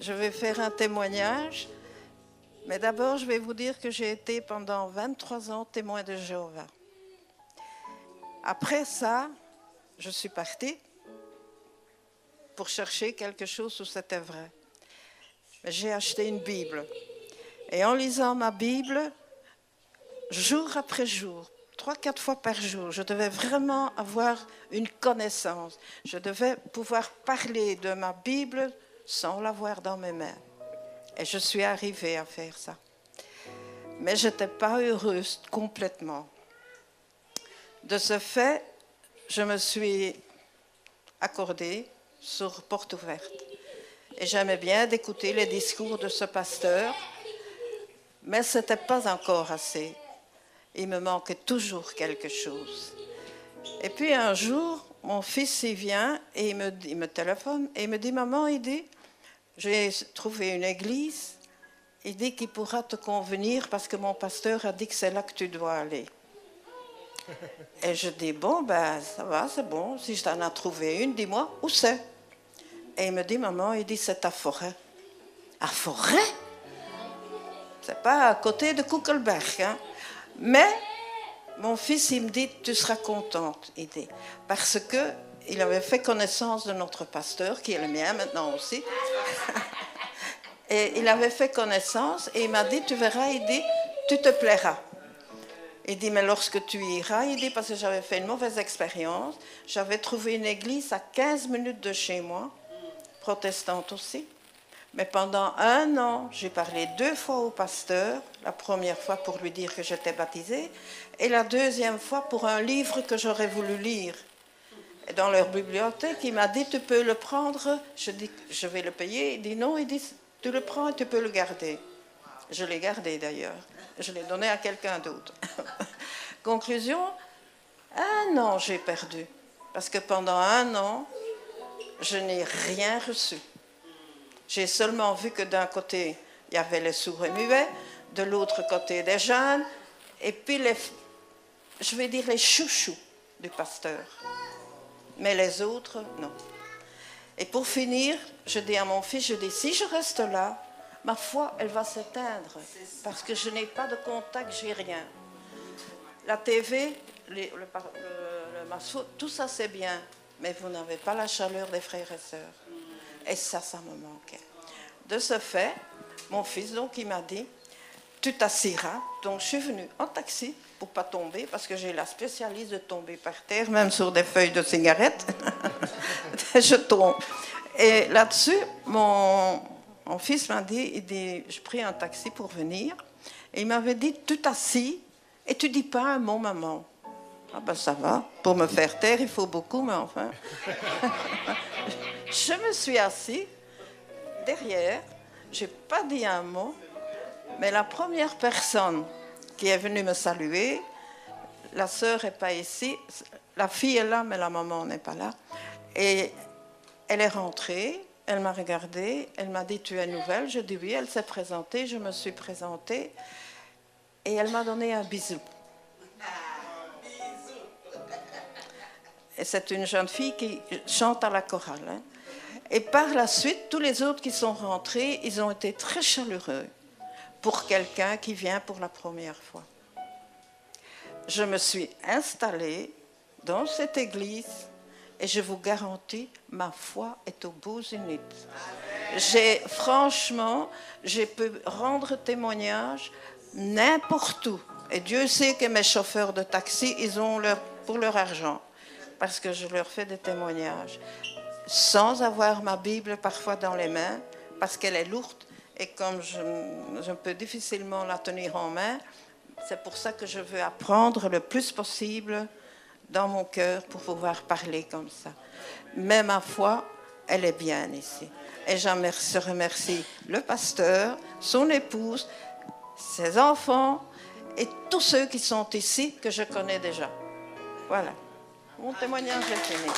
Je vais faire un témoignage, mais d'abord je vais vous dire que j'ai été pendant 23 ans témoin de Jéhovah. Après ça, je suis partie pour chercher quelque chose où c'était vrai. J'ai acheté une Bible et en lisant ma Bible, jour après jour, 3-4 fois par jour, je devais vraiment avoir une connaissance. Je devais pouvoir parler de ma Bible sans l'avoir dans mes mains. Et je suis arrivée à faire ça. Mais je n'étais pas heureuse complètement. De ce fait, je me suis accordée sur porte ouverte. Et j'aimais bien d'écouter les discours de ce pasteur, mais ce n'était pas encore assez. Il me manquait toujours quelque chose. Et puis un jour, mon fils il vient et il me téléphone et il me dit « Maman, il dit, j'ai trouvé une église, il dit qu'il pourra te convenir parce que mon pasteur a dit que c'est là que tu dois aller. » Et je dis « Bon, ben ça va, c'est bon, si je t'en ai trouvé une, dis-moi où c'est. » Et il me dit « Maman, il dit c'est à Forêt. » À Forêt? C'est pas à côté de Kuckelberg, hein? Mais mon fils, il me dit, tu seras contente, il dit, parce qu'il avait fait connaissance de notre pasteur, qui est le mien maintenant aussi. Et il avait fait connaissance et il m'a dit, tu verras, il dit, tu te plairas. Il dit, mais lorsque tu iras, il dit, parce que j'avais fait une mauvaise expérience, j'avais trouvé une église à 15 minutes de chez moi, protestante aussi. Mais pendant 1 an, j'ai parlé 2 fois au pasteur, la première fois pour lui dire que j'étais baptisée, et la deuxième fois pour un livre que j'aurais voulu lire. Et dans leur bibliothèque, il m'a dit, tu peux le prendre, je dis, je vais le payer. Il dit, non, il dit, tu le prends et tu peux le garder. Je l'ai gardé d'ailleurs, je l'ai donné à quelqu'un d'autre. Conclusion, 1 an j'ai perdu, parce que pendant 1 an, je n'ai rien reçu. J'ai seulement vu que d'un côté, il y avait les sourds et muets, de l'autre côté des jeunes, et puis je vais dire les chouchous du pasteur. Mais les autres, non. Et pour finir, je dis à mon fils, je dis, si je reste là, ma foi, elle va s'éteindre, parce que je n'ai pas de contact, j'ai rien. La TV, le masou, tout ça c'est bien, mais vous n'avez pas la chaleur des frères et sœurs. Et ça me manquait. De ce fait, mon fils, donc, il m'a dit, tu t'assiras. Donc, je suis venue en taxi pour ne pas tomber, parce que j'ai la spécialiste de tomber par terre, même sur des feuilles de cigarettes. Je tombe. Et là-dessus, mon fils m'a dit, je pris un taxi pour venir, et il m'avait dit, tu t'assis et tu ne dis pas un mot, maman. Ah ben ça va, pour me faire taire, il faut beaucoup, mais enfin... Je me suis assise derrière, je n'ai pas dit un mot, mais la première personne qui est venue me saluer, la sœur n'est pas ici, la fille est là, mais la maman n'est pas là, et elle est rentrée, elle m'a regardée, elle m'a dit, tu es nouvelle? Je dis oui, elle s'est présentée, je me suis présentée, et elle m'a donné un bisou. Et c'est une jeune fille qui chante à la chorale, hein. Et par la suite, tous les autres qui sont rentrés, ils ont été très chaleureux pour quelqu'un qui vient pour la première fois. Je me suis installée dans cette église et je vous garantis, ma foi est au bout zénith. Franchement, je peux rendre témoignage n'importe où. Et Dieu sait que mes chauffeurs de taxi, ils ont pour leur argent, parce que je leur fais des témoignages. Sans avoir ma Bible parfois dans les mains, parce qu'elle est lourde, et comme je peux difficilement la tenir en main, c'est pour ça que je veux apprendre le plus possible dans mon cœur pour pouvoir parler comme ça. Mais ma foi, elle est bien ici. Et je remercie le pasteur, son épouse, ses enfants, et tous ceux qui sont ici que je connais déjà. Voilà. Mon témoignage est fini.